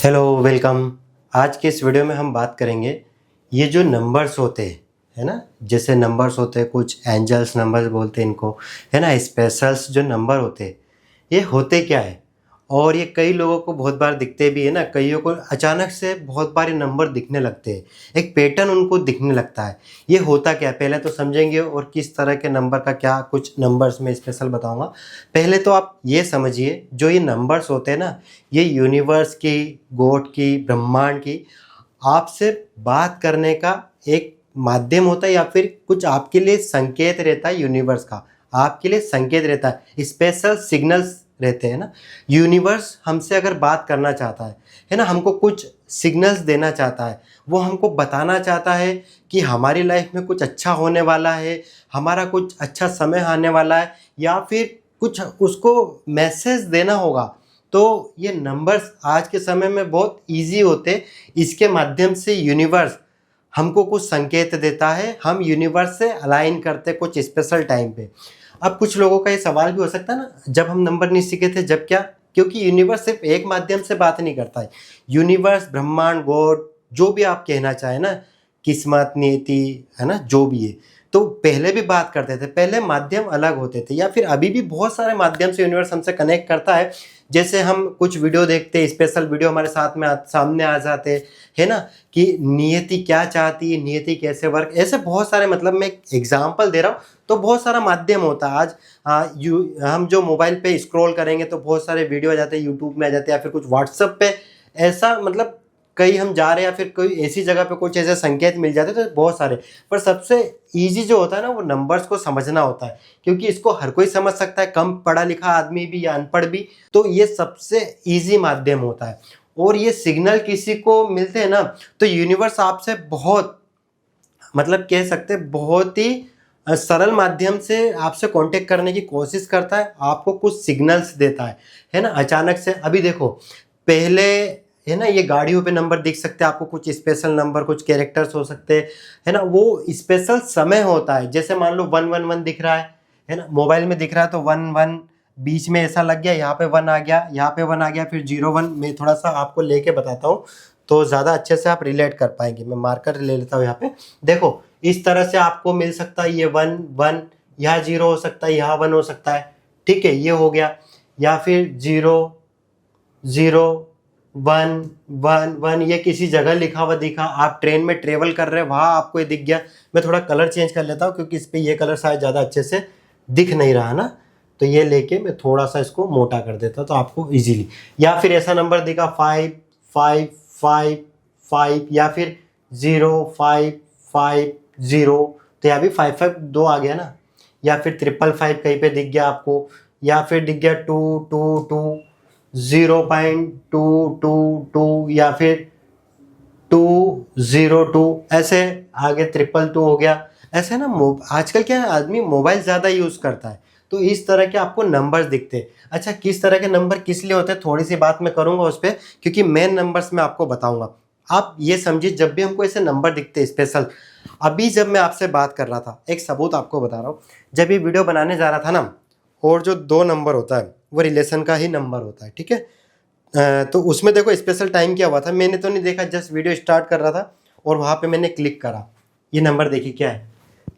Hello welcome. आज के इस वीडियो में हम बात करेंगे ये जो नंबर्स होते हैं, है ना, जैसे नंबर्स होते हैं, कुछ एंजल्स नंबर्स बोलते हैं इनको, है ना, स्पेशल्स जो नंबर होते हैं ये होते क्या है। और ये कई लोगों को बहुत बार दिखते भी है ना, कईयों को अचानक से बहुत बार ये नंबर दिखने लगते हैं, एक पैटर्न उनको दिखने लगता है। ये होता क्या है पहले तो समझेंगे, और किस तरह के नंबर का क्या कुछ नंबर्स में स्पेशल बताऊंगा। पहले तो आप ये समझिए जो ये नंबर्स होते हैं ना, ये यूनिवर्स की, गॉड की, ब्रह्मांड की आपसे बात करने का एक माध्यम होता है, या फिर कुछ आपके लिए संकेत रहता है। यूनिवर्स का आपके लिए संकेत रहता है, स्पेशल सिग्नल्स रहते हैं ना। यूनिवर्स हमसे अगर बात करना चाहता है ना, हमको कुछ सिग्नल्स देना चाहता है, वो हमको बताना चाहता है कि हमारी लाइफ में कुछ अच्छा होने वाला है, हमारा कुछ अच्छा समय आने वाला है, या फिर कुछ उसको मैसेज देना होगा। तो ये नंबर्स आज के समय में बहुत इजी होते, इसके माध्यम से यूनिवर्स हमको कुछ संकेत देता है, हम यूनिवर्स से अलाइन करते कुछ स्पेशल टाइम पे। अब कुछ लोगों का ये सवाल भी हो सकता है ना, जब हम नंबर नहीं सीखे थे जब क्या, क्योंकि यूनिवर्स सिर्फ एक माध्यम से बात नहीं करता है। यूनिवर्स, ब्रह्मांड, गॉड, जो भी आप कहना चाहें ना, किस्मत, नियति, है ना, जो भी है, तो पहले भी बात करते थे, पहले माध्यम अलग होते थे, या फिर अभी भी बहुत सारे माध्यम से यूनिवर्स हमसे कनेक्ट करता है। जैसे हम कुछ वीडियो देखते हैं, स्पेशल वीडियो हमारे साथ में सामने आ जाते है ना, कि नियति क्या चाहती है, नियति कैसे वर्क, ऐसे बहुत सारे, मतलब मैं एक एग्जाम्पल दे रहा हूँ। तो बहुत सारा माध्यम होता है आज। हम जो मोबाइल पे स्क्रॉल करेंगे तो बहुत सारे वीडियो आ जाते हैं, यूट्यूब में आ जाते हैं, या फिर कुछ व्हाट्सएप पे ऐसा, मतलब कहीं हम जा रहे हैं या फिर कोई ऐसी जगह पे कुछ ऐसे संकेत मिल जाते हैं, तो बहुत सारे। पर सबसे ईजी जो होता है ना, वो नंबर्स को समझना होता है, क्योंकि इसको हर कोई समझ सकता है, कम पढ़ा लिखा आदमी भी या अनपढ़ भी। तो ये सबसे ईजी माध्यम होता है। और ये सिग्नल किसी को मिलते हैं ना, तो यूनिवर्स आपसे बहुत, मतलब कह सकते हैं बहुत ही सरल माध्यम से आपसे कांटेक्ट करने की कोशिश करता है, आपको कुछ सिग्नल्स देता है ना, अचानक से। अभी देखो, पहले है ना, ये गाड़ियों पे नंबर दिख सकते हैं आपको, कुछ स्पेशल नंबर, कुछ कैरेक्टर्स हो सकते हैं, है ना, वो स्पेशल समय होता है। जैसे मान लो 111 दिख रहा है ना, मोबाइल में दिख रहा है, तो 11 बीच में ऐसा लग गया, यहाँ पे 1 आ गया, यहाँ पे 1 आ गया, फिर 01। मैं थोड़ा सा आपको लेके बताता हूँ तो ज़्यादा अच्छे से आप रिलेट कर पाएंगे। मैं मार्कर ले लेता हूँ यहाँ पे। देखो, इस तरह से आपको मिल सकता है, ये 1 1, यहाँ 0 हो सकता है, यहाँ 1 हो सकता है, ठीक है, ये हो गया। या फिर 0 0 1 1 1, ये किसी जगह लिखा हुआ दिखा, आप ट्रेन में ट्रेवल कर रहे हैं, वहाँ आपको ये दिख गया। मैं थोड़ा कलर चेंज कर लेता हूँ, क्योंकि इस पर ये कलर शायद ज़्यादा अच्छे से दिख नहीं रहा ना, तो ये लेके मैं थोड़ा सा इसको मोटा कर देता हूँ तो आपको इजीली। या फिर ऐसा नंबर दिखा 5 5 5 5, या फिर 0 5 5 0, तो यहाँ भी 5 5 2 आ गया ना। या फिर 555 कहीं पे दिख गया आपको, या फिर दिख गया 2 2 2 0.222, या फिर 202, ऐसे आगे 222 हो गया। ऐसे ना, आजकल क्या है, आदमी मोबाइल ज़्यादा यूज़ करता है, तो इस तरह के आपको नंबर्स दिखते हैं। अच्छा, किस तरह के नंबर किस लिए होते हैं, थोड़ी सी बात मैं करूंगा उस पर, क्योंकि मेन नंबर्स मैं आपको बताऊंगा। आप ये समझिए, जब भी हमको ऐसे नंबर दिखते हैं स्पेशल, अभी जब मैं आपसे बात कर रहा था, एक सबूत आपको बता रहा हूँ। जब ये वीडियो बनाने जा रहा था ना, और जो 2 नंबर होता है वो रिलेशन का ही नंबर होता है, ठीक है। तो उसमें देखो स्पेशल टाइम क्या हुआ था, मैंने तो नहीं देखा, जस्ट वीडियो स्टार्ट कर रहा था और वहाँ पे मैंने क्लिक करा। ये नंबर देखिए क्या है,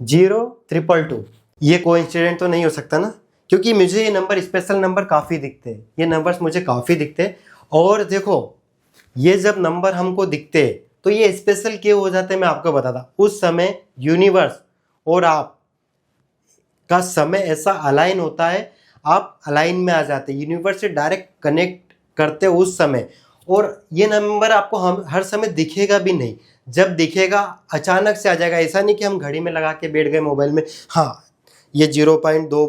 0222। ये कोइंसिडेंट तो नहीं हो सकता ना, क्योंकि मुझे ये नंबर, स्पेशल नंबर काफ़ी दिखते हैं, ये नंबर्स मुझे काफ़ी दिखते हैं। और देखो, ये जब नंबर हमको दिखते हैं तो ये स्पेशल क्यों हो जाते हैं, मैं आपको बताता। उस समय यूनिवर्स और आप का समय ऐसा अलाइन होता है, आप अलाइन में आ जाते हैं, यूनिवर्स से डायरेक्ट कनेक्ट करते हो उस समय। और ये नंबर आपको हम हर समय दिखेगा भी नहीं, जब दिखेगा अचानक से आ जाएगा। ऐसा नहीं कि हम घड़ी में लगा के बैठ गए मोबाइल में, हाँ ये 0.2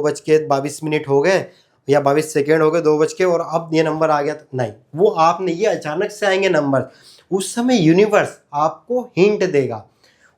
बज के 22 मिनट हो गए, या 22 सेकेंड हो गए, 2 बज के, और अब ये नंबर आ गया, तो नहीं, वो आप नहीं, ये अचानक से आएंगे नंबर। उस समय यूनिवर्स आपको हिंट देगा,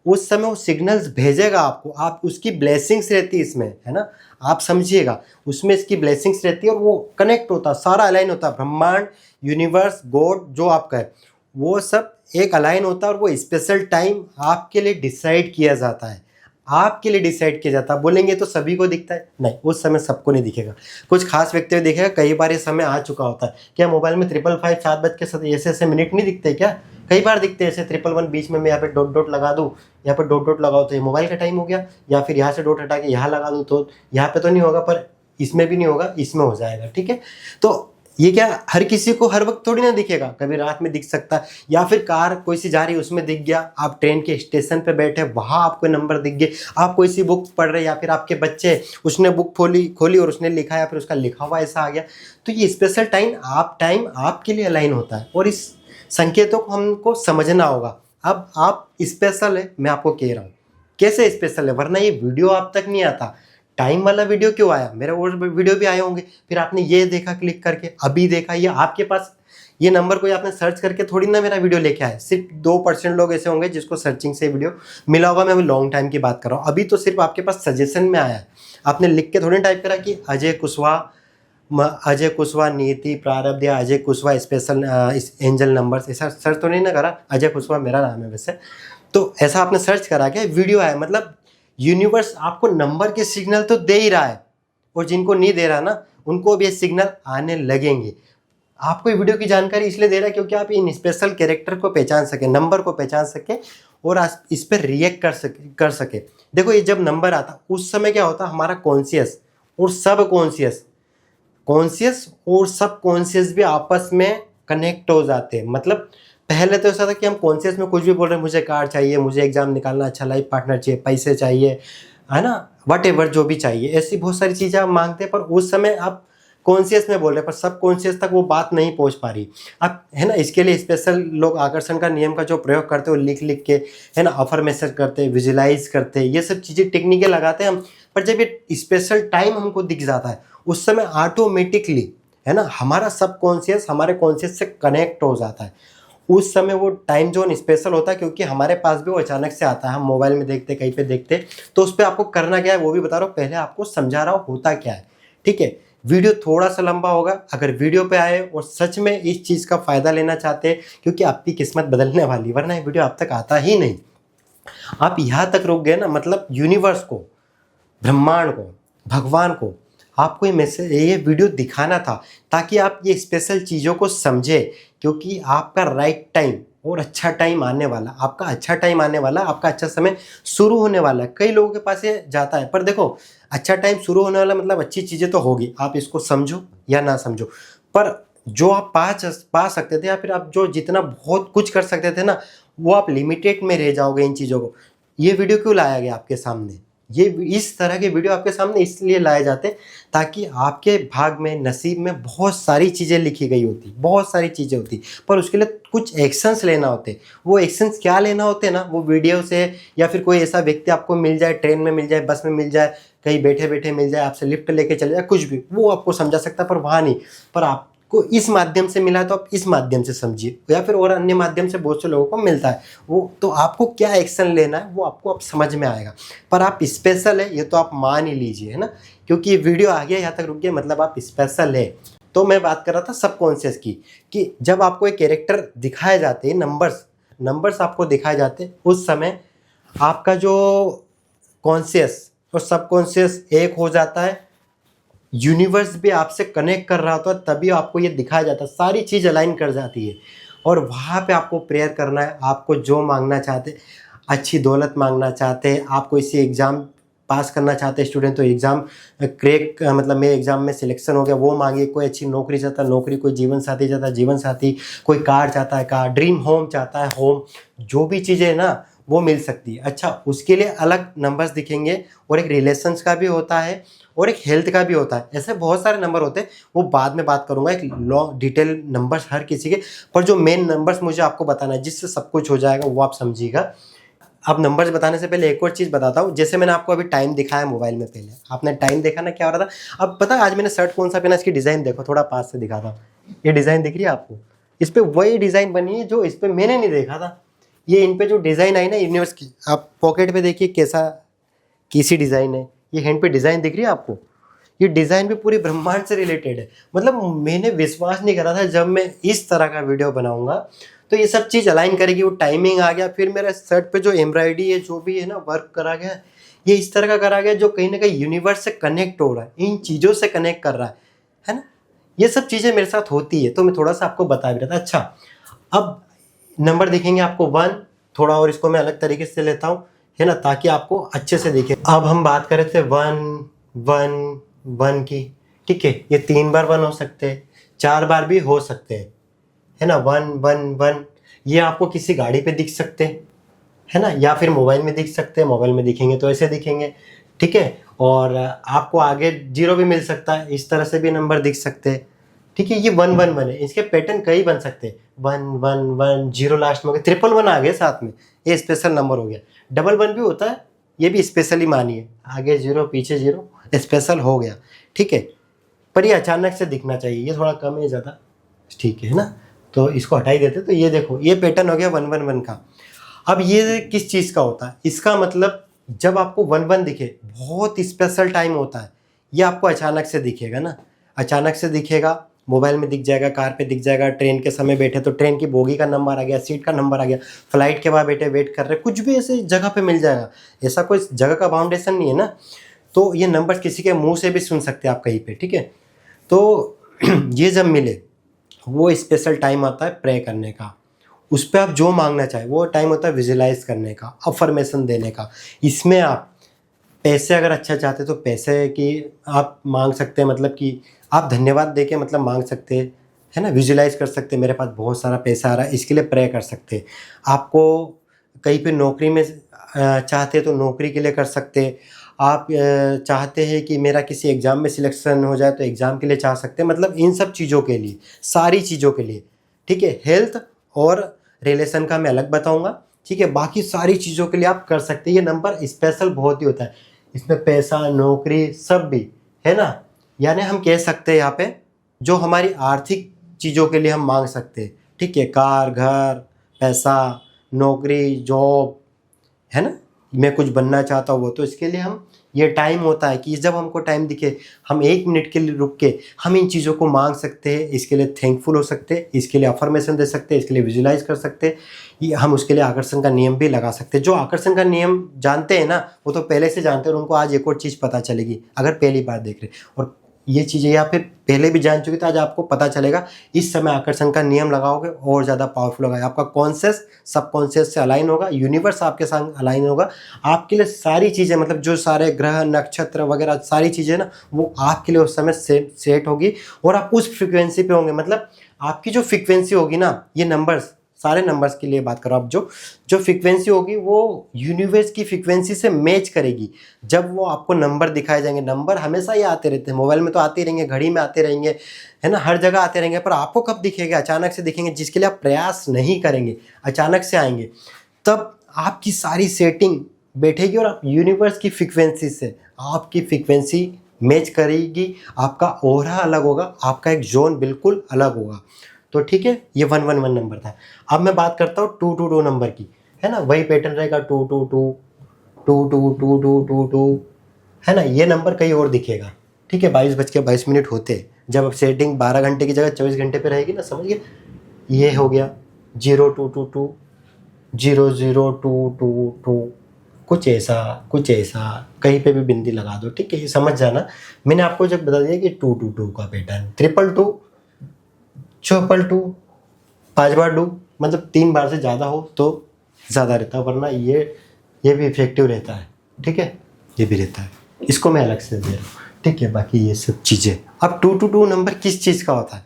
उस समय वो सिग्नल्स भेजेगा आपको, आप उसकी ब्लेसिंग्स रहती है इसमें, है ना, आप समझिएगा, उसमें इसकी ब्लेसिंग्स रहती है, और वो कनेक्ट होता, सारा अलाइन होता, ब्रह्मांड, यूनिवर्स, गॉड, जो आपका है वो सब एक अलाइन होता है, और वो स्पेशल टाइम आपके लिए डिसाइड किया जाता है। आपके लिए डिसाइड किया जाता है। बोलेंगे तो सभी को दिखता है, नहीं, उस समय सबको नहीं दिखेगा, कुछ खास व्यक्ति को दिखेगा। कई बार ये समय आ चुका होता है, क्या मोबाइल में 555 7 ऐसे मिनट नहीं दिखते क्या? कई बार दिखते हैं ऐसे 111 बीच में मैं यहाँ पे डॉट डॉट लगा दूँ, यहाँ पे डॉट डॉट लगाओ तो ये मोबाइल का टाइम हो गया, या फिर यहाँ से डॉट हटा के यहाँ लगा दूँ तो यहाँ पे तो नहीं होगा, पर इसमें भी नहीं होगा, इसमें हो जाएगा। ठीक है, तो ये क्या हर किसी को हर वक्त थोड़ी ना दिखेगा, कभी रात में दिख सकता है, या फिर कार कोई सी जा रही है उसमें दिख गया, आप ट्रेन के स्टेशन पे बैठे वहां आपको नंबर दिख गए, आप कोई सी बुक पढ़ रहे, या फिर आपके बच्चे उसने बुक खोली और उसने लिखा, या फिर उसका लिखा हुआ ऐसा आ गया, तो ये स्पेशल टाइम आपके लिए अलाइन होता है, और इस संकेतों को हमको समझना होगा। अब आप स्पेशल है, मैं आपको कह रहा हूँ कैसे स्पेशल है, वरना ये वीडियो आप तक नहीं आता। टाइम वाला वीडियो क्यों आया, मेरे और वीडियो भी आए होंगे, फिर आपने ये देखा क्लिक करके, अभी देखा, ये आपके पास ये नंबर कोई आपने सर्च करके थोड़ी ना मेरा वीडियो लेके आए। सिर्फ 2% लोग ऐसे होंगे जिसको सर्चिंग से वीडियो मिला होगा, मैं अभी लॉन्ग टाइम की बात कर रहा हूँ। अभी तो सिर्फ आपके पास सजेशन में आया है, आपने लिख के थोड़ी टाइप करा कि अजय कुशवाहा नीति प्रारब्ध या Ajay Kushwaha special angel numbers, ऐसा सर्च तो नहीं ना करा। अजय कुशवाहा मेरा नाम है वैसे, तो ऐसा आपने सर्च करा के वीडियो आया, मतलब यूनिवर्स आपको नंबर के सिग्नल तो दे ही रहा है, और जिनको नहीं दे रहा ना उनको भी ये सिग्नल आने लगेंगे। आपको ये वीडियो की जानकारी इसलिए दे रहा है क्योंकि आप इन स्पेशल कैरेक्टर को पहचान सके, नंबर को पहचान सके, और इस पर रिएक्ट कर सके। देखो, ये जब नंबर आता उस समय क्या होता, हमारा कॉन्शियस और सब कॉन्शियस और सब कॉन्शियस भी आपस में कनेक्ट हो जाते हैं। मतलब पहले तो ऐसा था कि हम कॉन्शियस में कुछ भी बोल रहे हैं, मुझे कार चाहिए, मुझे एग्जाम निकालना, अच्छा लाइफ पार्टनर चाहिए, पैसे चाहिए, है ना, वट एवर जो भी चाहिए, ऐसी बहुत सारी चीज़ें आप मांगते हैं, पर उस समय आप कॉन्शियस में बोल रहे हैं, पर सब कॉन्शियस तक वो बात नहीं पहुंच पा रही। अब है ना, इसके लिए स्पेशल लोग आकर्षण का नियम का जो प्रयोग करते हैं वो लिख के, है ना, अफर्मेशन करते हैं, विजुलाइज करते हैं, ये सब चीज़ें टेक्निकें लगाते हैं हम। पर जब ये स्पेशल टाइम हमको दिख जाता है उस समय ऑटोमेटिकली, है ना, हमारा सब कॉन्शियस हमारे कॉन्शियस से कनेक्ट हो जाता है। उस समय वो टाइम जोन स्पेशल होता है, क्योंकि हमारे पास भी वो अचानक से आता है, हम मोबाइल में देखते, कहीं पे देखते, तो उस पर आपको करना क्या है वो भी बता रहा हूँ, पहले आपको समझा रहा हूँ होता क्या है। ठीक है, वीडियो थोड़ा सा लंबा होगा, अगर वीडियो पे आए और सच में इस चीज़ का फ़ायदा लेना चाहते हैं, क्योंकि आपकी किस्मत बदलने वाली, वरना ये वीडियो आप तक आता ही नहीं। आप यहाँ तक रुक गए ना, मतलब यूनिवर्स को, ब्रह्मांड को, भगवान को आपको ये मैसेज, ये वीडियो दिखाना था ताकि आप ये स्पेशल चीज़ों को समझे, क्योंकि आपका राइट टाइम और अच्छा टाइम आने वाला, आपका अच्छा टाइम आने वाला, आपका अच्छा समय शुरू होने वाला है। कई लोगों के पास ये जाता है, पर देखो, अच्छा टाइम शुरू होने वाला मतलब अच्छी चीज़ें तो होगी, आप इसको समझो या ना समझो, पर जो आप पा सकते थे, या फिर आप जो जितना बहुत कुछ कर सकते थे ना, वो आप लिमिटेड में रह जाओगे इन चीज़ों को। ये वीडियो क्यों लाया गया आपके सामने, ये इस तरह के वीडियो आपके सामने इसलिए लाए जाते ताकि आपके भाग में, नसीब में बहुत सारी चीज़ें लिखी गई होती, बहुत सारी चीज़ें होती, पर उसके लिए कुछ एक्शंस लेना होते। वो एक्शंस क्या लेना होते ना, वो वीडियो से, या फिर कोई ऐसा व्यक्ति आपको मिल जाए, ट्रेन में मिल जाए, बस में मिल जाए, कहीं बैठे बैठे मिल जाए, आपसे लिफ्ट लेके चले जाए, कुछ भी, वो आपको समझा सकता है, पर वहाँ नहीं। पर आपको इस माध्यम से मिला तो आप इस माध्यम से समझिए, या फिर और अन्य माध्यम से बहुत से लोगों को मिलता है, वो तो आपको क्या एक्शन लेना है वो आपको अब समझ में आएगा। पर आप स्पेशल है ये तो आप मान ही लीजिए, है ना, क्योंकि ये वीडियो आ गया यहाँ तक रुक गया, मतलब आप स्पेशल है। तो मैं बात कर रहा था सबकॉन्शियस की, कि जब आपको एक कैरेक्टर दिखाए जाते हैं, नंबर्स आपको दिखाए जाते हैं, उस समय आपका जो कॉन्शियस और सबकॉन्शियस एक हो जाता है, यूनिवर्स भी आपसे कनेक्ट कर रहा होता है, तभी आपको ये दिखाया जाता है, सारी चीज़ अलाइन कर जाती है, और वहाँ पे आपको प्रेयर करना है। आपको जो मांगना चाहते, अच्छी दौलत मांगना चाहते हैं, आप कोई सी एग्ज़ाम पास करना चाहते हैं स्टूडेंट, तो एग्ज़ाम क्रैक, मतलब मेरे एग्ज़ाम में सिलेक्शन हो गया, वो मांगिए। कोई अच्छी नौकरी चाहता है नौकरी, कोई जीवन साथी चाहता है जीवन साथी, कोई कार चाहता है कार, ड्रीम होम चाहता है होम, जो भी चीज़ें है ना वो मिल सकती है। अच्छा, उसके लिए अलग नंबर्स दिखेंगे, और एक रिलेशंस का भी होता है और एक हेल्थ का भी होता है, ऐसे बहुत सारे नंबर होते हैं, वो बाद में बात करूंगा, एक लॉन्ग डिटेल नंबर्स हर किसी के, पर जो मेन नंबर्स मुझे आपको बताना है जिससे सब कुछ हो जाएगा वो आप समझिएगा। अब नंबर्स बताने से पहले एक और चीज़ बताता हूँ, जैसे मैंने आपको अभी टाइम दिखाया मोबाइल में, पहले आपने टाइम देखा ना क्या हो रहा था। अब पता है आज मैंने शर्ट कौन सा पहना, इसकी डिज़ाइन देखो, थोड़ा पास से दिखाता हूँ, ये डिज़ाइन दिख रही है आपको, इस पर वही डिज़ाइन बनी है जो इस पर मैंने नहीं देखा था। ये इन पे जो डिज़ाइन आई ना यूनिवर्स की, आप पॉकेट पे देखिए कैसी डिज़ाइन है, ये हैंड पे डिज़ाइन दिख रही है आपको, ये डिज़ाइन भी पूरी ब्रह्मांड से रिलेटेड है। मतलब मैंने विश्वास नहीं करा था जब मैं इस तरह का वीडियो बनाऊंगा तो ये सब चीज़ अलाइन करेगी। वो टाइमिंग आ गया, फिर मेरे शर्ट पे जो एम्ब्रॉयडरी है, जो भी है ना वर्क करा गया, ये इस तरह का करा गया जो कहीं ना कहीं यूनिवर्स से कनेक्ट हो रहा है, इन चीज़ों से कनेक्ट कर रहा है ना। ये सब चीज़ें मेरे साथ होती है, तो मैं थोड़ा सा आपको बता भी रहा था। अच्छा, अब नंबर दिखेंगे आपको 1, थोड़ा और इसको मैं अलग तरीके से लेता हूँ, है ना, ताकि आपको अच्छे से दिखे। अब हम बात कर रहे थे 1 1 1 की, ठीक है। ये 3 बार 1 हो सकते हैं, 4 बार भी हो सकते हैं, है ना। 1 1 1 ये आपको किसी गाड़ी पे दिख सकते हैं, है ना, या फिर मोबाइल में दिख सकते हैं। मोबाइल में दिखेंगे तो ऐसे दिखेंगे, ठीक है। और आपको आगे 0 भी मिल सकता है, इस तरह से भी नंबर दिख सकते हैं, ठीक है। ये 1 1 1 है, इसके पैटर्न कई बन सकते हैं। 1 1 1 0 लास्ट में हो गया, 1 1 आ गया साथ में, ये स्पेशल नंबर हो गया। 1 1 भी होता है, ये भी स्पेशली मानिए, आगे 0 पीछे 0, स्पेशल हो गया, ठीक है। पर ये अचानक से दिखना चाहिए, ये थोड़ा कम है ज़्यादा, ठीक है ना। तो इसको हटा ही देते, तो ये देखो, ये पैटर्न हो गया 1 1 1 का। अब ये किस चीज़ का होता है, इसका मतलब जब आपको 1 1 दिखे, बहुत स्पेशल टाइम होता है, ये आपको अचानक से दिखेगा ना, अचानक से दिखेगा। मोबाइल में दिख जाएगा, कार पे दिख जाएगा, ट्रेन के समय बैठे तो ट्रेन की बोगी का नंबर आ गया, सीट का नंबर आ गया, फ्लाइट के बाद बैठे वेट कर रहे, कुछ भी ऐसे जगह पे मिल जाएगा। ऐसा कोई जगह का बाउंडेशन नहीं है ना। तो ये नंबर किसी के मुंह से भी सुन सकते हैं आप कहीं पे, ठीक है। तो ये जब मिले, वो स्पेशल टाइम आता है प्रे करने का, उस पर आप जो मांगना चाहे, वो टाइम होता है विजुलाइज करने का, अफर्मेशन देने का। इसमें आप पैसे अगर अच्छा चाहते तो पैसे की आप मांग सकते हैं, मतलब कि आप धन्यवाद दे के मतलब मांग सकते हैं, है ना। विजुलाइज कर सकते हैं, मेरे पास बहुत सारा पैसा आ रहा है, इसके लिए प्रे कर सकते हैं। आपको कहीं पे नौकरी में चाहते हैं तो नौकरी के लिए कर सकते हैं। आप चाहते हैं कि मेरा किसी एग्ज़ाम में सिलेक्शन हो जाए तो एग्ज़ाम के लिए चाह सकते हैं, मतलब इन सब चीज़ों के लिए, सारी चीज़ों के लिए, ठीक है। हेल्थ और रिलेशन का मैं अलग बताऊंगा, ठीक है। बाकी सारी चीज़ों के लिए आप कर सकते हैं। ये नंबर स्पेशल बहुत ही होता है, इसमें पैसा, नौकरी सब भी, है ना। यानी हम कह सकते हैं यहाँ पे जो हमारी आर्थिक चीज़ों के लिए हम मांग सकते हैं, ठीक है। कार, घर, पैसा, नौकरी, जॉब, है ना। मैं कुछ बनना चाहता हूँ वो, तो इसके लिए हम, ये टाइम होता है कि जब हमको टाइम दिखे, हम 1 मिनट के लिए रुक के हम इन चीज़ों को मांग सकते हैं, इसके लिए थैंकफुल हो सकते हैं, इसके लिए अफर्मेशन दे सकते हैं, इसके लिए विजुलाइज कर सकते हैं। ये हम उसके लिए आकर्षण का नियम भी लगा सकते हैं। जो आकर्षण का नियम जानते हैं ना, वो तो पहले से जानते हैं और उनको आज एक और चीज़ पता चलेगी अगर पहली बार देख रहे। और ये चीज़ें या फिर पहले भी जान चुके, तो आज आपको पता चलेगा। इस समय आकर्षण का नियम लगाओगे और ज़्यादा पावरफुल होगा, आपका कॉन्शियस सबकॉन्शियस से अलाइन होगा, यूनिवर्स आपके साथ अलाइन होगा। आपके लिए सारी चीज़ें, मतलब जो सारे ग्रह, नक्षत्र वगैरह सारी चीज़ें ना, वो आपके लिए उस समय सेट होगी और आप उस फ्रिक्वेंसी पे होंगे। मतलब आपकी जो फ्रिक्वेंसी होगी ना, ये नंबर्स, सारे नंबर्स के लिए बात करो आप, जो जो फ्रिक्वेंसी होगी वो यूनिवर्स की फ्रिक्वेंसी से मैच करेगी। जब वो आपको नंबर दिखाए जाएंगे, नंबर हमेशा ही आते रहते हैं, मोबाइल में तो आते ही रहेंगे, घड़ी में आते रहेंगे, है ना, हर जगह आते रहेंगे। पर आपको कब दिखेगा, अचानक से दिखेंगे, जिसके लिए आप प्रयास नहीं करेंगे, अचानक से आएंगे। तब आपकी सारी सेटिंग बैठेगी और आप यूनिवर्स की फ्रिक्वेंसी से, आपकी फ्रिक्वेंसी मैच करेगी, आपका ओरा अलग होगा, आपका एक जोन बिल्कुल अलग होगा। तो ठीक है, ये 1 1 1 नंबर था। अब मैं बात करता हूँ 2 2 2 नंबर की, है ना। वही पैटर्न रहेगा, 2 2 2 2 2 2 2 2 2, है ना। ये नंबर कहीं और दिखेगा, ठीक है। 22:22 होते, जब अब सेटिंग 12 घंटे की जगह 24 घंटे पे रहेगी ना, समझिए। ये हो गया 0 2 2 2 0 0 2 2 2, कुछ ऐसा कहीं पे भी बिंदी लगा दो, ठीक है। ये समझ जाना, मैंने आपको जब बता दिया कि 2 2 2 का पैटर्न, 2 2 2 5 बार डू, मतलब 3 बार से ज़्यादा हो तो ज़्यादा रहता है, वरना ये भी इफेक्टिव रहता है, ठीक है। ये भी रहता है, इसको मैं अलग से दे रहा हूँ, ठीक है। बाकी ये सब चीज़ें। अब 2 2 2 नंबर किस चीज़ का होता है,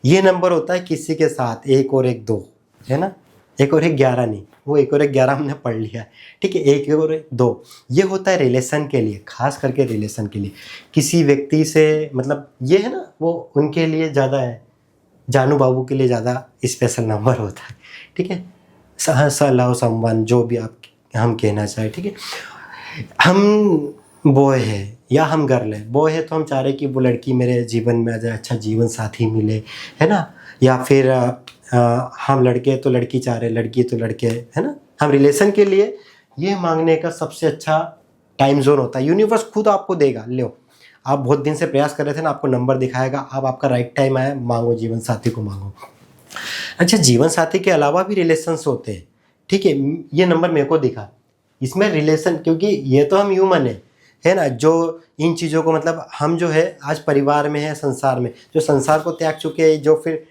ये नंबर होता है किसी के साथ 1 और 1 2, है ना। 1 और 1 11 नहीं, वो 1 और 1 11 हमने पढ़ लिया है, ठीक है। 1 और 1 2 ये होता है रिलेशन के लिए, खास करके रिलेशन के लिए, किसी व्यक्ति से, मतलब ये है ना, वो उनके लिए ज़्यादा है, जानू बाबू के लिए ज़्यादा स्पेशल नंबर होता है, ठीक है। लव समवन, जो भी आप हम कहना चाहें, ठीक है। हम बॉय है या हम गर्ल है, बॉय है तो हम चाह रहे कि वो लड़की मेरे जीवन में आ जाए, अच्छा जीवन साथी मिले, है ना। या फिर हम लड़के तो लड़की चाह रहे, लड़की तो लड़के, है ना। हम रिलेशन के लिए ये मांगने का सबसे अच्छा टाइम जोन होता है, यूनिवर्स खुद आपको देगा। लो, आप बहुत दिन से प्रयास कर रहे थे ना, आपको नंबर दिखाएगा, अब आपका राइट टाइम आया, मांगो, जीवन साथी को मांगो। अच्छा, जीवन साथी के अलावा भी रिलेशंस होते हैं, ठीक है। ये नंबर मेरे को दिखा, इसमें रिलेशन, क्योंकि ये तो हम ह्यूमन है ना, जो इन चीज़ों को मतलब हम जो है आज परिवार में है, संसार में, जो संसार को त्याग चुके हैं, जो फिर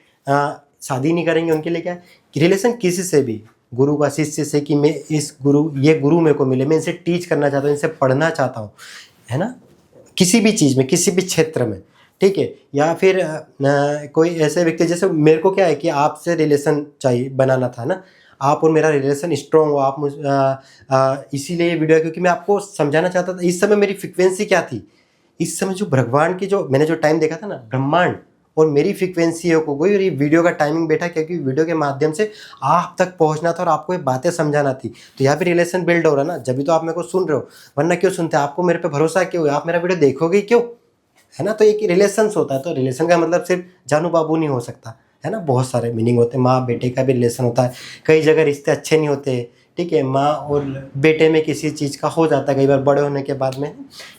शादी नहीं करेंगे, उनके लिए क्या है कि रिलेशन किसी से भी, गुरु का शिष्य से कि मैं इस गुरु, ये गुरु मेरे को मिले, मैं इनसे टीच करना चाहता हूँ, इनसे पढ़ना चाहता हूँ, है ना, किसी भी चीज़ में, किसी भी क्षेत्र में, ठीक है। या फिर कोई ऐसे व्यक्ति, जैसे मेरे को क्या है कि आपसे रिलेशन चाहिए बनाना था ना, आप और मेरा रिलेशन स्ट्रॉन्ग हो, आप मुझ इसीलिए ये वीडियो है, क्योंकि मैं आपको समझाना चाहता था इस समय मेरी फ्रिक्वेंसी क्या थी। इस समय जो भगवान की, जो मैंने जो टाइम देखा था ना, ब्रह्मांड और मेरी फ्रिक्वेंसी को कोई, और ये वीडियो का टाइमिंग बैठा, क्योंकि वीडियो के माध्यम से आप तक पहुंचना था और आपको ये बातें समझाना थी। तो यहाँ पे रिलेशन बिल्ड हो रहा है ना, जब भी तो आप मेरे को सुन रहे हो, वरना क्यों सुनते, आपको मेरे पे भरोसा क्यों है, आप मेरा वीडियो देखोगे क्यों, है ना। तो एक रिलेशन होता है, तो रिलेशन का मतलब सिर्फ जानू बाबू नहीं हो सकता, है ना, बहुत सारे मीनिंग होते हैं। माँ बेटे का भी रिलेशन होता है, कई जगह रिश्ते अच्छे नहीं होते, ठीक है, माँ और बेटे में किसी चीज़ का हो जाता है कई बार बड़े होने के बाद में,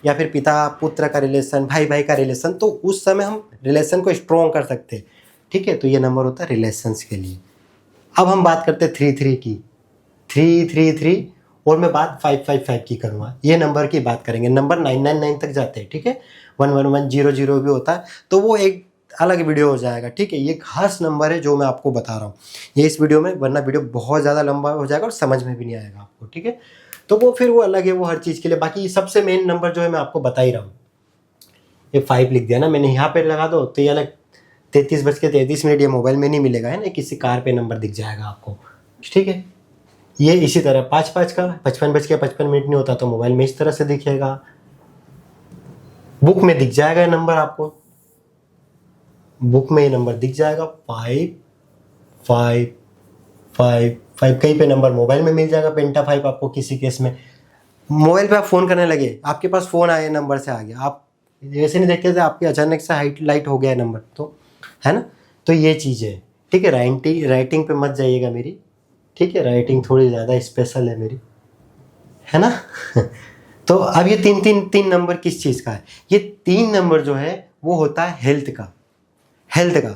या फिर पिता पुत्र का रिलेशन, भाई भाई का रिलेशन, तो उस समय हम रिलेशन को स्ट्रॉन्ग कर सकते हैं, ठीक है। तो ये नंबर होता है रिलेशंस के लिए। अब हम बात करते हैं 3 3 की, 3 3 3, और मैं बात 5 5 5 की करूँगा, ये नंबर की बात करेंगे। नंबर 9 9 9 तक जाते हैं, ठीक है, 1 1 1 0 0 भी होता है, तो वो एक अलग वीडियो हो जाएगा, ठीक है। ये खास नंबर है जो मैं आपको बता रहा हूँ ये इस वीडियो में, वरना वीडियो बहुत ज़्यादा लंबा हो जाएगा और समझ में भी नहीं आएगा आपको, ठीक है। तो वो फिर वो अलग है, वो हर चीज़ के लिए। बाकी सबसे मेन नंबर जो है मैं आपको बता ही रहा हूँ, ये 5 लिख दिया ना मैंने, यहाँ पे लगा दो तो ये अलग 33:33 ये मोबाइल में नहीं मिलेगा, है ना, किसी कार पे नंबर दिख जाएगा आपको, ठीक है। ये इसी तरह 5 5 का 55:55 नहीं होता तो मोबाइल में इस तरह से दिखेगा, बुक में दिख जाएगा ये नंबर आपको, बुक में ये नंबर दिख जाएगा 5 5 5 5, कहीं पे नंबर मोबाइल में मिल जाएगा पेंटा 5 आपको। किसी केस में मोबाइल पे आप फ़ोन करने लगे, आपके पास फ़ोन आया, नंबर से आ गया, आप ऐसे नहीं देखते थे, आपके अचानक से हाईलाइट हो गया नंबर, तो है ना। तो ये चीज़ है, ठीक है। राइटिंग पे मत जाइएगा मेरी, ठीक है, राइटिंग थोड़ी ज़्यादा स्पेशल है मेरी, है ना। तो अब ये तीन नंबर किस चीज़ का है, ये 3 नंबर जो है वो होता है हेल्थ का, हेल्थ का।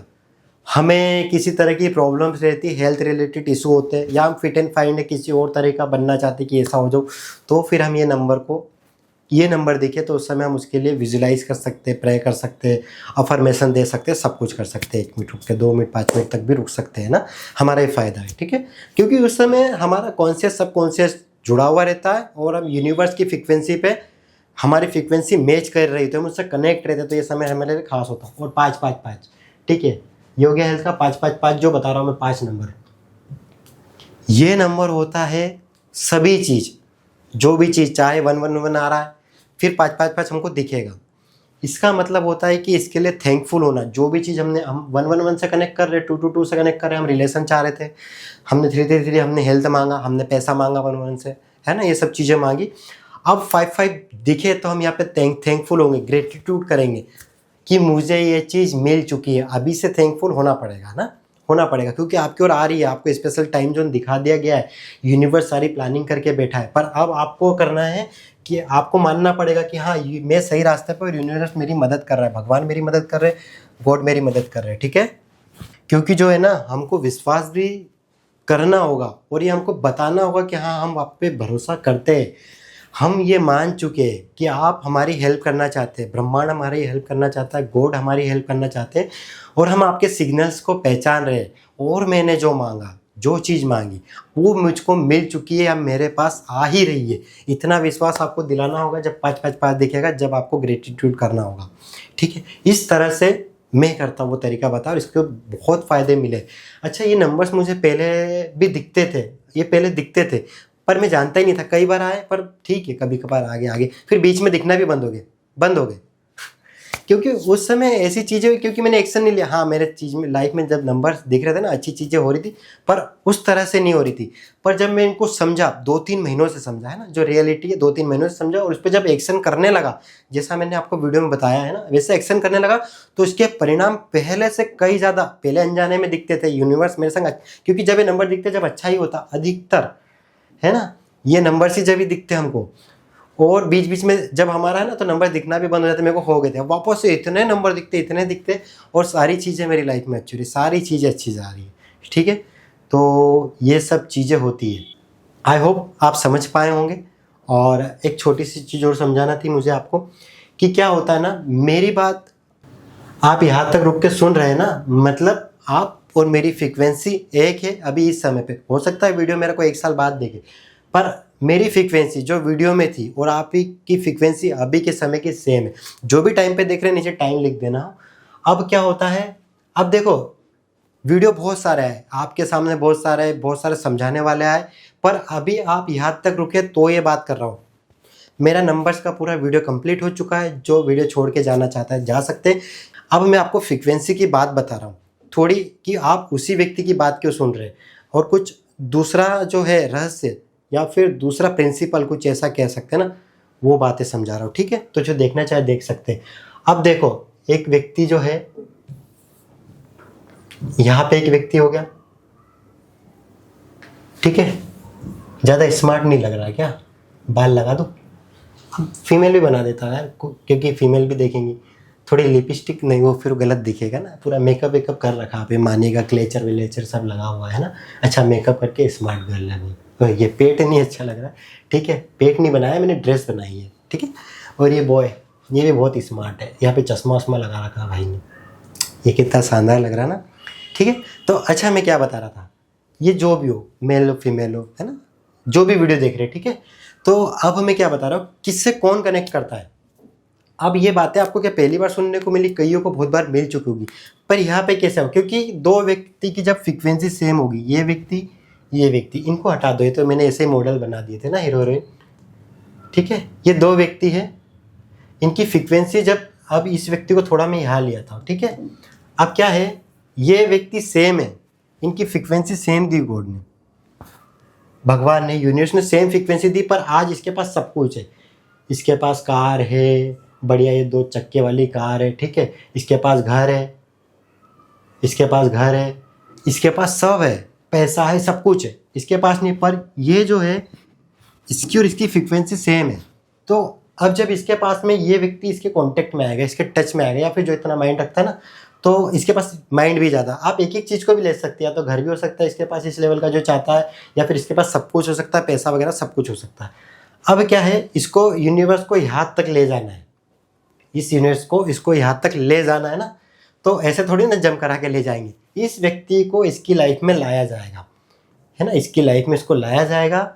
हमें किसी तरह की प्रॉब्लम्स रहती है, हेल्थ रिलेटेड इशू होते हैं, या हम फिट एंड फाइन है, किसी और तरह का बनना चाहते कि ऐसा हो जाओ, तो फिर हम ये नंबर देखिए, तो उस समय हम उसके लिए विजुलाइज कर सकते हैं, प्रे कर सकते हैं, अफर्मेशन दे सकते हैं, सब कुछ कर सकते हैं। 1 मिनट रुक के, 2 मिनट 5 मिनट तक भी रुक सकते हैं ना, हमारा ये फ़ायदा है, ठीक है। क्योंकि उस समय हमारा कॉन्शियस सबकॉन्शियस जुड़ा हुआ रहता है, और हम यूनिवर्स की फ्रिक्वेंसी पे, हमारी फ्रिक्वेंसी मैच कर रही थी, हम उससे कनेक्ट रहते, तो ये समय हमारे लिए खास होता है। और 5 5 5, ठीक है, ये हो गया हेल्थ का। 5 5 5 जो बता रहा हूँ मैं, 5 नंबर, ये नंबर होता है सभी चीज़, जो भी चीज़ चाहे 1 1 1 आ रहा है, फिर 5 5 5 हमको दिखेगा, इसका मतलब होता है कि इसके लिए थैंकफुल होना। जो भी चीज़ हम 1 1 1 से कनेक्ट कर रहे, 2 2 2 से कनेक्ट कर रहे, हम रिलेशन चाह रहे थे, हमने 3 3 3 हमने हेल्थ मांगा, हमने पैसा मांगा 1 1 से, है ना, ये सब चीज़ें मांगी। अब 5 5 दिखे तो हम यहाँ पे थैंकफुल होंगे, ग्रेटिट्यूड करेंगे कि मुझे ये चीज़ मिल चुकी है। अभी से थैंकफुल होना पड़ेगा ना, होना पड़ेगा, क्योंकि आपकी ओर आ रही है, आपको स्पेशल टाइम जोन दिखा दिया गया है, यूनिवर्स सारी प्लानिंग करके बैठा है। पर अब आपको करना है कि आपको मानना पड़ेगा कि हाँ, मैं सही रास्ते पर, और यूनिवर्स मेरी मदद कर रहा है, भगवान मेरी मदद कर रहे हैं, गॉड मेरी मदद कर रहे हैं, ठीक है। क्योंकि जो है ना, हमको विश्वास भी करना होगा, और ये हमको बताना होगा कि हाँ, हम आप पे भरोसा करते हैं, हम ये मान चुके हैं कि आप हमारी हेल्प करना चाहते हैं, ब्रह्मांड हमारी हेल्प करना चाहता है, गॉड हमारी हेल्प करना चाहते हैं, और हम आपके सिग्नल्स को पहचान रहे हैं। और मैंने जो मांगा, जो चीज़ मांगी, वो मुझको मिल चुकी है, अब मेरे पास आ ही रही है। इतना विश्वास आपको दिलाना होगा जब 5 5 5 दिखेगा, जब आपको ग्रेटिट्यूड करना होगा, ठीक है। इस तरह से मैं करता हूँ, वो तरीका बता, और इसके बहुत फ़ायदे मिले। अच्छा, ये नंबर्स मुझे पहले भी दिखते थे, ये पहले दिखते थे, पर मैं जानता ही नहीं था, कई बार आए, पर ठीक है, कभी कभार आगे फिर बीच में दिखना भी बंद हो गए, क्योंकि उस समय ऐसी चीज़ें हुई, क्योंकि मैंने एक्शन नहीं लिया। हाँ, मेरे चीज़ में, लाइफ में जब नंबर्स दिख रहे थे ना, अच्छी चीज़ें हो रही थी, पर उस तरह से नहीं हो रही थी। पर जब मैं इनको समझा, 2 3 महीनों से समझा, है ना, जो रियलिटी है 2 3 महीनों से समझा, और उस पर जब एक्शन करने लगा, जैसा मैंने आपको वीडियो में बताया है ना, वैसे एक्शन करने लगा, तो इसके परिणाम पहले से कई ज़्यादा, पहले अनजाने में दिखते थे। यूनिवर्स मेरे संग, क्योंकि जब ये नंबर दिखते, जब अच्छा ही होता अधिकतर, है ना, ये नंबर से जब भी दिखते हमको, और बीच बीच में जब हमारा है ना, तो नंबर दिखना भी बंद हो जाते। मेरे को हो गए थे, वापस से इतने नंबर दिखते, और सारी चीज़ें मेरी लाइफ में अच्छी रही, सारी चीज़ें अच्छी जा रही है, ठीक है। तो ये सब चीज़ें होती है। आई होप आप समझ पाए होंगे। और एक छोटी सी चीज़ और समझाना थी मुझे आपको कि क्या होता है ना, मेरी बात आप यहाँ तक रुक के सुन रहे हैं ना, मतलब आप और मेरी फ्रीक्वेंसी एक है अभी इस समय पे। हो सकता है वीडियो मेरे को 1 साल बाद देखे, पर मेरी फ्रीक्वेंसी जो वीडियो में थी और आप ही की फ्रीक्वेंसी अभी के समय की सेम है। जो भी टाइम पे देख रहे हैं नीचे टाइम लिख देना। अब क्या होता है, अब देखो वीडियो बहुत सारा है आपके सामने, बहुत सारे समझाने वाले आए, पर अभी आप यहाँ तक रुके तो ये बात कर रहा हूँ। मेरा नंबर्स का पूरा वीडियो कंप्लीट हो चुका है, जो वीडियो छोड़ के जाना चाहता है जा सकते हैं। अब मैं आपको फ्रीक्वेंसी की बात बता रहा हूँ थोड़ी, कि आप उसी व्यक्ति की बात क्यों सुन रहे हैं, और कुछ दूसरा जो है रहस्य या फिर दूसरा प्रिंसिपल कुछ ऐसा कह सकते हैं ना, वो बातें समझा रहा हूँ। ठीक है, तो जो देखना चाहे देख सकते हैं। अब देखो एक व्यक्ति जो है, यहाँ पे एक व्यक्ति हो गया, ठीक है, ज़्यादा स्मार्ट नहीं लग रहा है क्या, बाल लगा दो। अब फीमेल भी बना देता है यार, क्योंकि फीमेल भी देखेंगी। थोड़ी लिपस्टिक नहीं, वो फिर गलत दिखेगा ना, पूरा मेकअप वेकअप कर रखा आप, मानिएगा क्लेचर विलेचर सब लगा हुआ है ना। अच्छा मेकअप करके स्मार्ट गर्ल लगी, तो ये पेट नहीं अच्छा लग रहा है। ठीक है, पेट नहीं बनाया मैंने, ड्रेस बनाई है। ठीक है, और ये बॉय ये भी बहुत स्मार्ट है, यहाँ पे चश्मा वश्मा लगा रखा भाई ने, ये कितना शानदार लग रहा है ना। ठीक है, तो अच्छा मैं क्या बता रहा था, ये जो भी हो, मेल हो फीमेल हो, है ना, जो भी वीडियो देख रहे हैं, ठीक है। तो अब मैं क्या बता रहा हूँ, किससे कौन कनेक्ट करता है। अब ये बातें आपको क्या पहली बार सुनने को मिली, कईयों को बहुत बार मिल चुकी होगी, पर यहाँ पे कैसे हो, क्योंकि दो व्यक्ति की जब फ्रीक्वेंसी सेम होगी, ये व्यक्ति इनको हटा दो, ये तो मैंने ऐसे मॉडल बना दिए थे ना हीरो हीरोइन। ठीक है, ये दो व्यक्ति है, इनकी फ्रीक्वेंसी जब, अब इस व्यक्ति को थोड़ा मैं यहाँ लिया था, ठीक है। अब क्या है, ये व्यक्ति सेम है, इनकी फ्रीक्वेंसी सेम दी गॉड ने, भगवान ने, यूनिवर्स ने सेम फ्रीक्वेंसी दी, पर आज इसके पास सब कुछ है। इसके पास कार है बढ़िया, ये 2 चक्के वाली कार है, ठीक है, इसके पास घर है, इसके पास घर है, इसके पास सब है, पैसा है, सब कुछ है इसके पास नहीं, पर ये जो है इसकी और इसकी फ्रीक्वेंसी सेम है। तो अब जब इसके पास में ये व्यक्ति इसके कांटेक्ट में आएगा, इसके टच में आएगा, या फिर जो इतना माइंड रखता है ना, तो इसके पास माइंड भी ज़्यादा, आप एक एक चीज़ को भी ले सकते हैं, या तो घर भी हो सकता है इसके पास इस लेवल का जो चाहता है, या फिर इसके पास सब कुछ हो सकता है, पैसा वगैरह सब कुछ हो सकता है। अब क्या है, इसको यूनिवर्स को यहाँ तक ले जाना है, इस यूनिवर्स को इसको यहाँ तक ले जाना है ना, तो ऐसे थोड़ी ना जम करा के ले जाएंगे। इस व्यक्ति को इसकी लाइफ में लाया जाएगा, है ना, इसकी लाइफ में इसको लाया जाएगा।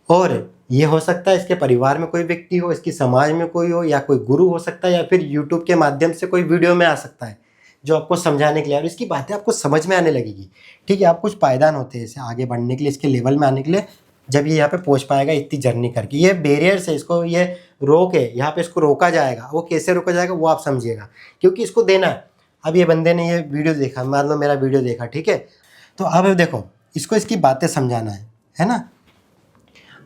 और ये हो सकता है इसके परिवार में कोई व्यक्ति हो, इसकी समाज में कोई हो, या कोई गुरु हो सकता है, या फिर यूट्यूब के माध्यम से कोई वीडियो में आ सकता है जो आपको समझाने के लिए, और इसकी बातें आपको समझ में आने लगेगी। ठीक है, आप कुछ पायदान होते हैं इसे आगे बढ़ने के लिए, इसके लेवल में आने के लिए, जब ये यहाँ पे पहुँच पाएगा इतनी जर्नी करके। ये बैरियर्स है, इसको ये रोक है, यहाँ पे इसको रोका जाएगा। वो कैसे रोका जाएगा वो आप समझिएगा, क्योंकि इसको देना है। अब ये बंदे ने ये वीडियो देखा, मान लो मेरा वीडियो देखा, ठीक है, तो अब देखो इसको इसकी बातें समझाना है ना।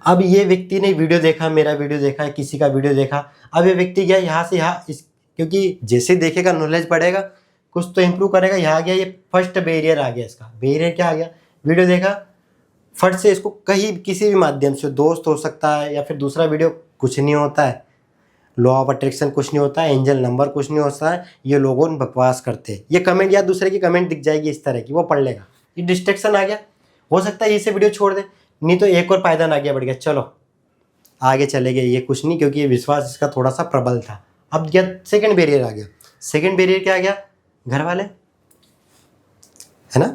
अब ये व्यक्ति ने वीडियो देखा, मेरा वीडियो देखा है, किसी का वीडियो देखा, अब ये व्यक्ति गया यहाँ से यहाँ, इस क्योंकि जैसे देखेगा नॉलेज बढ़ेगा, कुछ तो इम्प्रूव करेगा। यहाँ गया, ये फर्स्ट बैरियर आ गया, इसका बैरियर क्या आ गया, वीडियो देखा, फट से इसको कहीं किसी भी माध्यम से, दोस्त हो सकता है, या फिर दूसरा वीडियो, कुछ नहीं होता है, लॉ ऑफ अट्रैक्शन कुछ नहीं होता है, एंजल नंबर कुछ नहीं होता है, ये लोगों ने बकवास करते हैं। ये कमेंट या दूसरे की कमेंट दिख जाएगी इस तरह की, वो पढ़ लेगा, ये डिस्ट्रैक्शन आ गया। हो सकता है इसे वीडियो छोड़ दे, नहीं तो एक और पायदान आ गया, बढ़ गया, चलो आगे चले गए, ये कुछ नहीं, क्योंकि ये विश्वास इसका थोड़ा सा प्रबल था। अब क्या सेकंड बैरियर आ गया, सेकंड बैरियर क्या आ गया, घर वाले, है ना,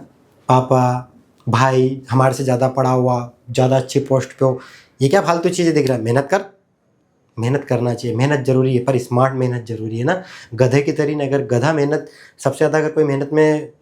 पापा भाई, हमारे से ज़्यादा पढ़ा हुआ, ज़्यादा अच्छी पोस्ट पे हो, ये क्या फालतू चीज़ें दिख रहा है, मेहनत कर, मेहनत करना चाहिए, मेहनत जरूरी है, पर स्मार्ट मेहनत जरूरी है ना, गधे की तरह नहीं। अगर गधा मेहनत सबसे ज़्यादा, अगर कोई मेहनत में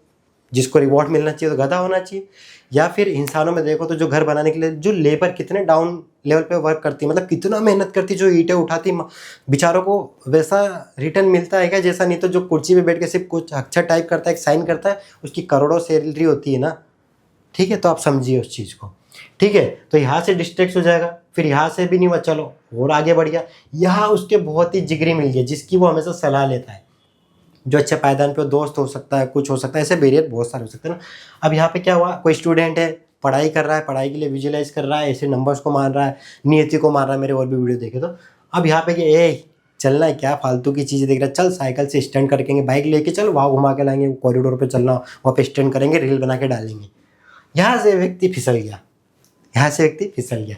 जिसको रिवॉर्ड मिलना चाहिए तो गधा होना चाहिए। या फिर इंसानों में देखो तो जो घर बनाने के लिए जो लेबर कितने डाउन लेवल पे वर्क करती है, मतलब कितना मेहनत करती, जो ईंटें उठाती, बेचारों को वैसा रिटर्न मिलता है क्या, जैसा नहीं तो जो कुर्सी पे बैठ के सिर्फ कुछ अक्षर टाइप करता है, एक साइन करता है, उसकी करोड़ों सैलरी होती है ना। ठीक है, तो आप समझिए उस चीज़ को। ठीक है, तो यहाँ से डिस्ट्रैक्ट हो जाएगा, फिर यहाँ से भी नहीं हुआ, चलो और आगे बढ़ गया, यहाँ उसके बहुत ही जिगरी मिल गया, जिसकी वो हमेशा सलाह लेता है, जो अच्छे पायदान पे दोस्त हो सकता है, कुछ हो सकता है, ऐसे बैरियर बहुत सारे हो सकते हैं ना। अब यहाँ पे क्या हुआ, कोई स्टूडेंट है, पढ़ाई कर रहा है, पढ़ाई के लिए विजुअलाइज कर रहा है, ऐसे नंबर्स को मान रहा है, नियति को मान रहा है, मेरे और भी वीडियो देखे तो। अब यहाँ पे कि चलना है क्या, फालतू की चीज़ें देख रहा है, चल साइकिल से स्टैंड करके, बाइक लेके चल, वहाँ घुमा के लाएंगे, कॉरिडोर पे चलना, वहाँ पे स्टैंड करेंगे, रील बना के डालेंगे। यहाँ से व्यक्ति फिसल गया, यहाँ से व्यक्ति फिसल गया।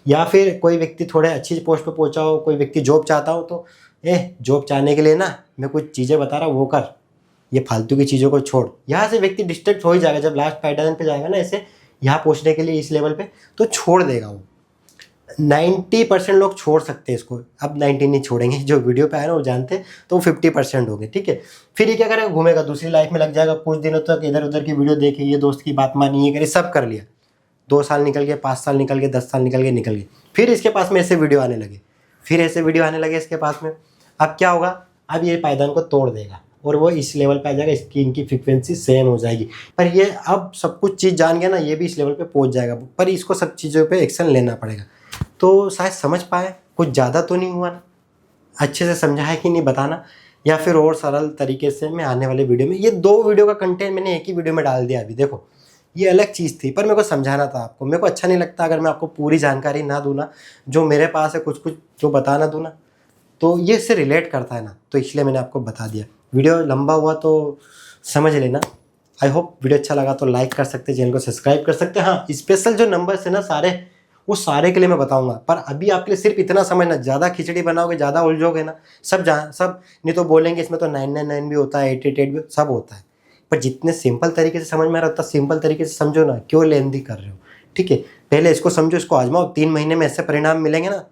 या फिर कोई व्यक्ति थोड़े अच्छी पोस्ट पे पहुंचा हो, कोई व्यक्ति जॉब चाहता हो, तो जॉब चाहने के लिए ना मैं कुछ चीज़ें बता रहा हूँ वो कर, ये फालतू की चीज़ों को छोड़। यहाँ से व्यक्ति डिस्ट्रैक्ट हो ही जाएगा। जब लास्ट पैटर्न पे जाएगा ना ऐसे यहाँ पहुँचने के लिए इस लेवल पे, तो छोड़ देगा वो। 90% लोग छोड़ सकते हैं इसको, अब 90 नहीं छोड़ेंगे। जो वीडियो पे आए ना वो जानते हैं, तो वो 50% होंगे, ठीक है। फिर ये क्या करेगा, घूमेगा, दूसरी लाइफ में लग जाएगा, कुछ दिनों तक इधर उधर की वीडियो देखे, ये दोस्त की बात मानी, ये करे, सब कर लिया। 2 साल निकल गए, 5 साल निकल गए, 10 साल निकल गए। फिर इसके पास में ऐसे वीडियो आने लगे, इसके पास में। अब क्या होगा, अब ये पायदान को तोड़ देगा और वो इस लेवल पे आ जाएगा, इसकी इनकी फ्रीक्वेंसी सेम हो जाएगी। पर ये अब सब कुछ चीज़ जान गया ना, ये भी इस लेवल पे पहुंच जाएगा, पर इसको सब चीज़ों पे एक्शन लेना पड़ेगा। तो शायद समझ पाए, कुछ ज़्यादा तो नहीं हुआ ना, अच्छे से समझा है कि नहीं बताना, या फिर और सरल तरीके से मैं आने वाले वीडियो में, ये 2 वीडियो का कंटेंट मैंने एक ही वीडियो में डाल दिया। अभी देखो ये अलग चीज़ थी, पर मेरे को समझाना था आपको। मेरे को अच्छा नहीं लगता अगर मैं आपको पूरी जानकारी ना दूँ ना, जो मेरे पास है कुछ कुछ जो बता ना दूँ ना, तो ये इससे रिलेट करता है ना, तो इसलिए मैंने आपको बता दिया। वीडियो लंबा हुआ तो समझ लेना। आई होप वीडियो अच्छा लगा तो लाइक कर सकते हैं, चैनल को सब्सक्राइब कर सकते हैं। हाँ, स्पेशल जो नंबर्स है ना सारे, वो सारे के लिए मैं बताऊंगा, पर अभी आपके लिए सिर्फ इतना समझना, ज़्यादा खिचड़ी बनाओगे, ज़्यादा उलझोगे ना, सब नहीं तो बोलेंगे इसमें तो 999 भी होता है, 888 भी सब होता है। पर जितने सिंपल तरीके से समझ में आ रहा है उतना सिंपल तरीके से समझो ना, क्यों लेंदी कर रहे हो, ठीक है। पहले इसको समझो, इसको आजमाओ, 3 महीने में ऐसे परिणाम मिलेंगे ना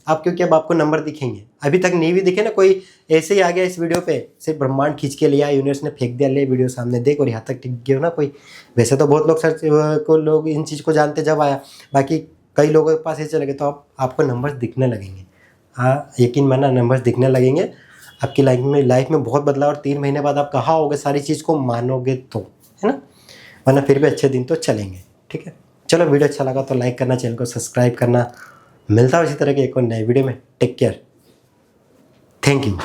आप, क्योंकि अब आपको नंबर दिखेंगे। अभी तक नहीं भी दिखे ना, कोई ऐसे ही आ गया इस वीडियो पे, सिर्फ ब्रह्मांड खींच के लिया, यूनिवर्स ने फेंक दिया, ले वीडियो सामने देख, और यहाँ तक टिक गया ना कोई। वैसे तो बहुत लोग इन चीज़ को जानते जब आया, बाकी कई लोगों के पास ऐसे लगे, तो अब आपको नंबर्स दिखने लगेंगे। हाँ, यकीन मानना, नंबर्स दिखने लगेंगे, आपकी लाइफ में बहुत बदलाव। और 3 महीने बाद आप कहाँ होगे सारी चीज़ को मानोगे तो, है ना, वरना फिर भी अच्छे दिन तो चलेंगे, ठीक है। चलो, वीडियो अच्छा लगा तो लाइक करना, चैनल को सब्सक्राइब करना। मिलता है इसी तरह के एक और नए वीडियो में। Take care, thank you.